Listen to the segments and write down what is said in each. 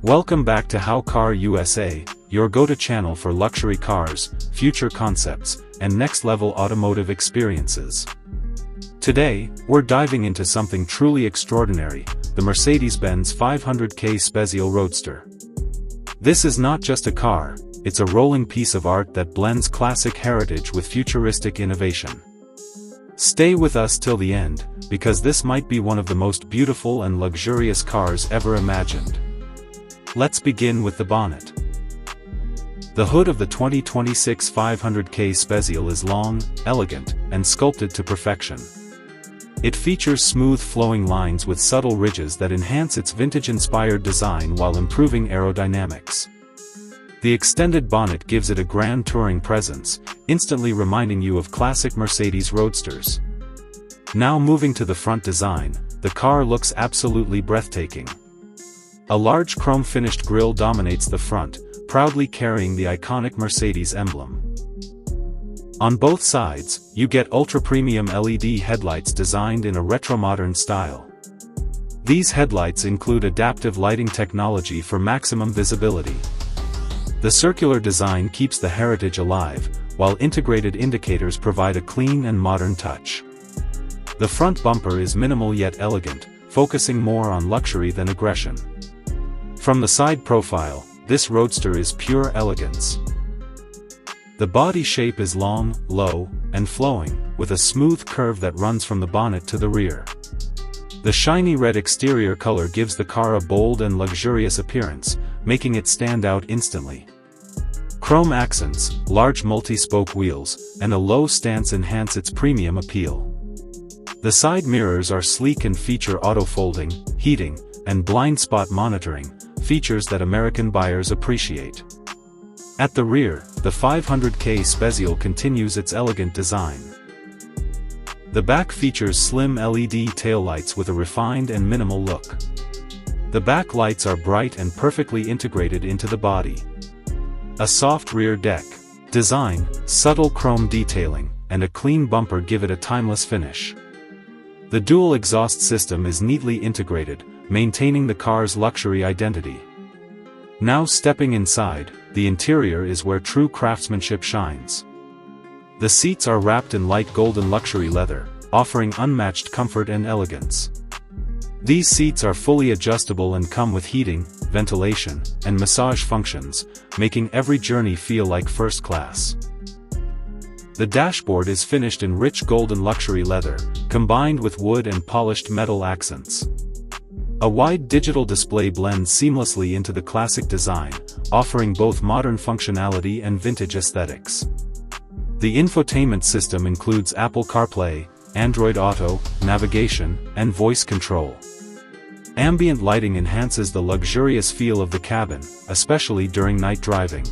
Welcome back to How Car USA, your go-to channel for luxury cars, future concepts, and next-level automotive experiences. Today, we're diving into something truly extraordinary, the Mercedes-Benz 500K Spezial Roadster. This is not just a car, it's a rolling piece of art that blends classic heritage with futuristic innovation. Stay with us till the end, because this might be one of the most beautiful and luxurious cars ever imagined. Let's begin with the bonnet. The hood of the 2026 500K Spezial is long, elegant, and sculpted to perfection. It features smooth flowing lines with subtle ridges that enhance its vintage-inspired design while improving aerodynamics. The extended bonnet gives it a grand touring presence, instantly reminding you of classic Mercedes Roadsters. Now moving to the front design, the car looks absolutely breathtaking. A large chrome-finished grille dominates the front, proudly carrying the iconic Mercedes emblem. On both sides, you get ultra-premium LED headlights designed in a retro-modern style. These headlights include adaptive lighting technology for maximum visibility. The circular design keeps the heritage alive, while integrated indicators provide a clean and modern touch. The front bumper is minimal yet elegant, focusing more on luxury than aggression. From the side profile, this roadster is pure elegance. The body shape is long, low, and flowing, with a smooth curve that runs from the bonnet to the rear. The shiny red exterior color gives the car a bold and luxurious appearance, making it stand out instantly. Chrome accents, large multi-spoke wheels, and a low stance enhance its premium appeal. The side mirrors are sleek and feature auto-folding, heating, and blind spot monitoring, features that American buyers appreciate. At the rear, the 500K Spezial continues its elegant design. The back features slim LED taillights with a refined and minimal look. The back lights are bright and perfectly integrated into the body. A soft rear deck design, subtle chrome detailing, and a clean bumper give it a timeless finish. The dual exhaust system is neatly integrated, maintaining the car's luxury identity. Now stepping inside, the interior is where true craftsmanship shines. The seats are wrapped in light golden luxury leather, offering unmatched comfort and elegance. These seats are fully adjustable and come with heating, ventilation, and massage functions, making every journey feel like first class. The dashboard is finished in rich golden luxury leather, combined with wood and polished metal accents. A wide digital display blends seamlessly into the classic design, offering both modern functionality and vintage aesthetics. The infotainment system includes Apple CarPlay, Android Auto, navigation, and voice control. Ambient lighting enhances the luxurious feel of the cabin, especially during night driving.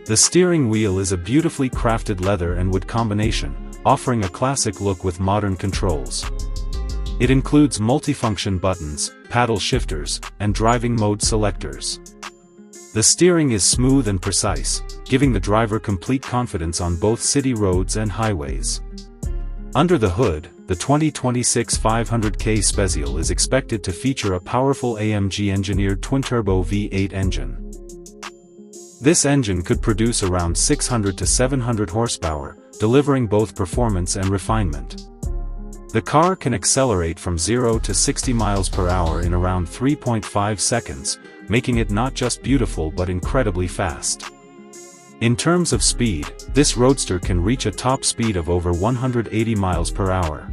The steering wheel is a beautifully crafted leather and wood combination, offering a classic look with modern controls. It includes multifunction buttons, paddle shifters, and driving mode selectors. The steering is smooth and precise, giving the driver complete confidence on both city roads and highways. Under the hood, the 2026 500K Spezial is expected to feature a powerful AMG-engineered twin-turbo V8 engine. This engine could produce around 600 to 700 horsepower, delivering both performance and refinement. The car can accelerate from 0 to 60 miles per hour in around 3.5 seconds, making it not just beautiful but incredibly fast. In terms of speed, this roadster can reach a top speed of over 180 miles per hour.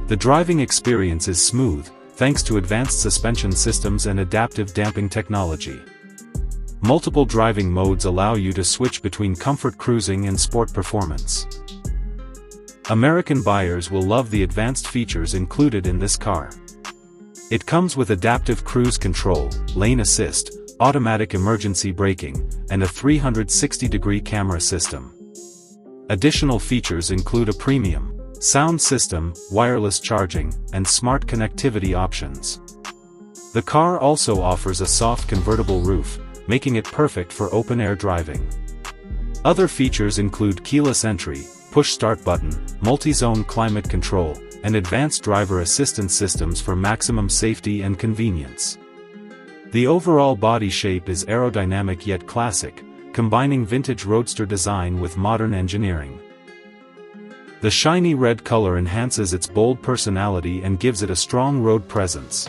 The driving experience is smooth, thanks to advanced suspension systems and adaptive damping technology. Multiple driving modes allow you to switch between comfort cruising and sport performance. American buyers will love the advanced features included in this car. It comes with adaptive cruise control, lane assist, automatic emergency braking, and a 360-degree camera system. Additional features include a premium sound system, wireless charging, and smart connectivity options. The car also offers a soft convertible roof, making it perfect for open-air driving. Other features include keyless entry, push-start button, multi-zone climate control, and advanced driver assistance systems for maximum safety and convenience. The overall body shape is aerodynamic yet classic, combining vintage roadster design with modern engineering. The shiny red color enhances its bold personality and gives it a strong road presence.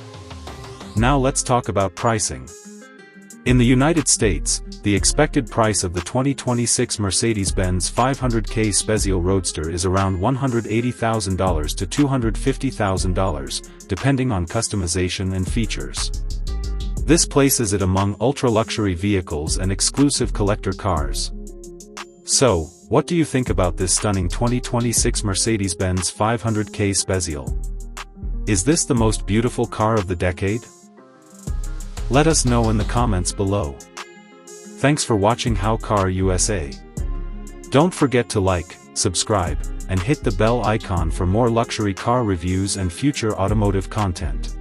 Now let's talk about pricing. In the United States, the expected price of the 2026 Mercedes-Benz 500K Spezial Roadster is around $180,000 to $250,000, depending on customization and features. This places it among ultra-luxury vehicles and exclusive collector cars. So, what do you think about this stunning 2026 Mercedes-Benz 500K Spezial? Is this the most beautiful car of the decade? Let us know in the comments below. Thanks for watching How Car USA. Don't forget to like, subscribe, and hit the bell icon for more luxury car reviews and future automotive content.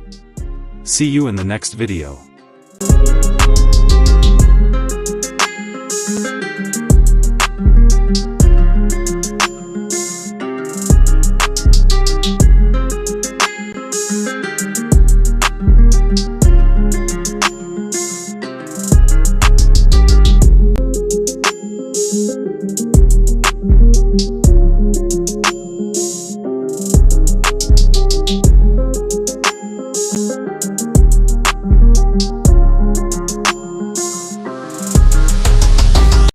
See you in the next video.